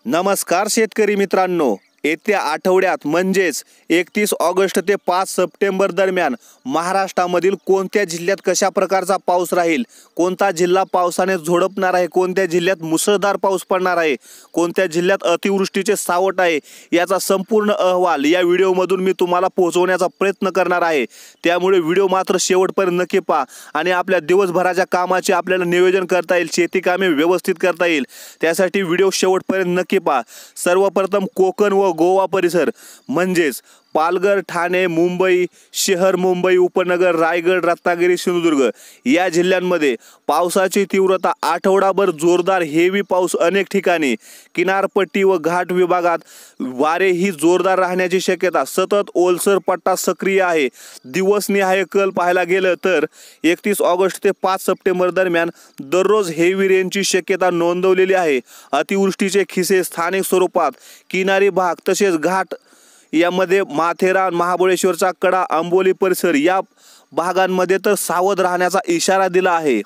नमस्कार शेतकरी मित्रांनो, येत्या आठवड्यात म्हणजेच 31 ऑगस्ट ते 5 सप्टेंबर दरम्यान महाराष्ट्रामधील कोणत्या जिल्ह्यात कशा प्रकारचा पाऊस राहील, कोणता जिल्हा पावसाने झोडपणार आहे, कोणत्या जिल्ह्यात मुसळधार पाऊस पडणार आहे, कोणत्या जिल्ह्यात अतिवृष्टीचे सावट आहे, याचा संपूर्ण अहवाल या व्हिडिओमधून मी तुम्हाला पोहोचवण्याचा प्रयत्न करणार आहे। त्यामुळे व्हिडिओ मात्र शेवटपर्यंत नक्की पहा आणि आपल्या दिवसभराच्या कामाचे आपल्याला नियोजन करता येईल, शेती कामे व्यवस्थित करता येईल, त्यासाठी व्हिडिओ शेवटपर्यंत नक्की पहा। सर्वप्रथम कोकण व गोवा परिसर म्हणजेच पालघर, ठाणे, मुंबई शहर, मुंबई उपनगर, रायगड, रत्नागिरी, सिंधुदुर्ग या जिल्ह्यांमध्ये पावसाची तीव्रता आठवडाभर जोरदार हेवी पाऊस अनेक ठिकाणी, किनारपट्टी व घाट विभागात वारेही जोरदार राहण्याची शक्यता, सतत ओलसर पट्टा सक्रिय आहे। दिवसनिहाय कल पाहायला गेलं तर 31 ऑगस्ट ते 5 सप्टेंबर दरम्यान दररोज हेवी रेनची शक्यता नोंदवलेली आहे। अतिवृष्टीचे खिसे स्थानिक स्वरूपात किनारी भाग तसेच घाट यामध्ये माथेरान, महाबळेश्वरचा कडा, आंबोली परिसर या भागांमध्ये तर सावध राहण्याचा इशारा दिला आहे।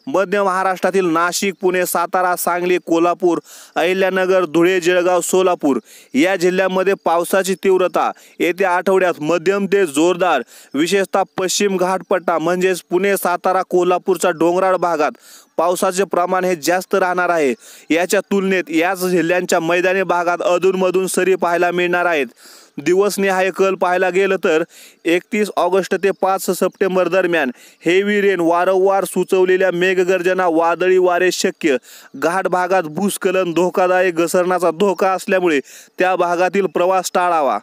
मध्य महाराष्ट्रातील नाशिक, पुणे, सातारा, सांगली, कोल्हापूर, अहिल्यानगर, धुळे, जळगाव, सोलापूर या जिल्ह्यांमध्ये पावसाची तीव्रता येत्या आठवड्यात मध्यम ते जोरदार, विशेषतः पश्चिम घाटपट्टा म्हणजेच पुणे, सातारा, कोल्हापूरच्या डोंगराळ भागात पावसाचे प्रमाण हे जास्त राहणार आहे। याच्या तुलनेत याच जिल्ह्यांच्या मैदानी भागात अधूनमधून सरी पाहायला मिळणार आहेत। दिवसनिहाय कल पाहायला गेलं तर 31 ऑगस्ट ते 5 सप्टेंबर दरम्यान हेवी रेन, वारंवार सुचवलेल्या मेघगर्जना, वादळी वारे शक्य, घाट भागात भूस्खलन, धोकादायक घसरण्याचा धोका असल्यामुळे त्या भागातील प्रवास टाळावा।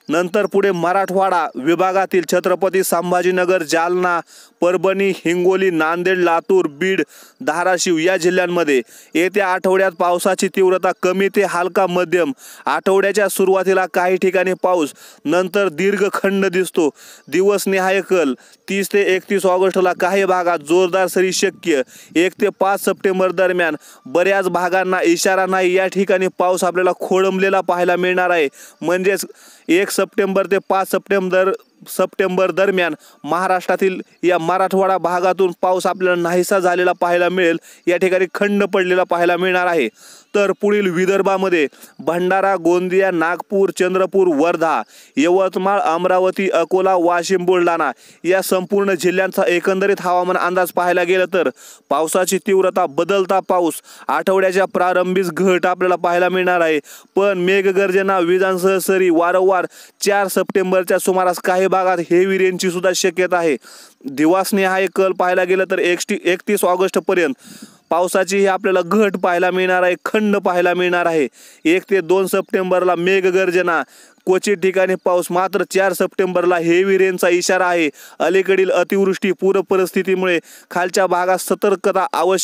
नंतर पुढे मराठवाडा विभागातील छत्रपती संभाजीनगर, जालना, परभणी, हिंगोली, नांदेड, लातूर, बीड, धाराशिव या जिल्ह्यांमध्ये येत्या आठवड्यात पावसाची तीव्रता कमी ते हलका मध्यम, आठवड्याच्या सुरुवातीला काही ठिकाणी पाऊस, नंतर दीर्घ खंड दिसतो। दिवसनिहाय कल 30 ते 31 ऑगस्टला काही भागात जोरदार सरी शक्य, 1 ते 5 सप्टेंबर दरम्यान बऱ्याच भागांना इशारा नाही, या ठिकाणी पाऊस आपल्याला खोळंबलेला पाहायला मिळणार आहे। म्हणजेच 1 सप्टेंबर ते 5 सप्टेंबर दरम्यान महाराष्ट्रातील या मराठवाडा भागातून पाऊस आपल्याला नाहीसा झालेला पाहायला मिळेल, या ठिकाणी खंड पडलेला पाहायला मिळणार आहे। तर पुढील विदर्भामध्ये भंडारा, गोंदिया, नागपूर, चंद्रपूर, वर्धा, यवतमाळ, अमरावती, अकोला, वाशिम, बुलढाणा या संपूर्ण जिल्ह्यांचा एकंदरीत हवामान अंदाज पाहायला गेलं तर पावसाची तीव्रता, बदलता पाऊस, आठवड्याच्या प्रारंभीच घट आपल्याला पाहायला मिळणार आहे। पण मेघगर्जना, विजांसह सरी वारंवार 4 सप्टेंबरच्या सुमारास काही भागात हेवी रेनची सुद्धा शक्यता आहे। दिवसनिहाय कल पाहायला गेलं तर 31 ऑगस्ट पर्यंत पावसाची ही आपल्याला घट पाहायला मिळणार आहे, खंड पाहायला मिळणार आहे। 1 ते 2 सप्टेंबरला मेघगर्जना, क्वचित ठिकाणी पाऊस, मात्र 4 सप्टेंबरला हेवी रेनचा इशारा आहे। अलीकडील अतिवृष्टी, पूर परिस्थितीमुळे खालच्या भागात सतर्कता आवश्यक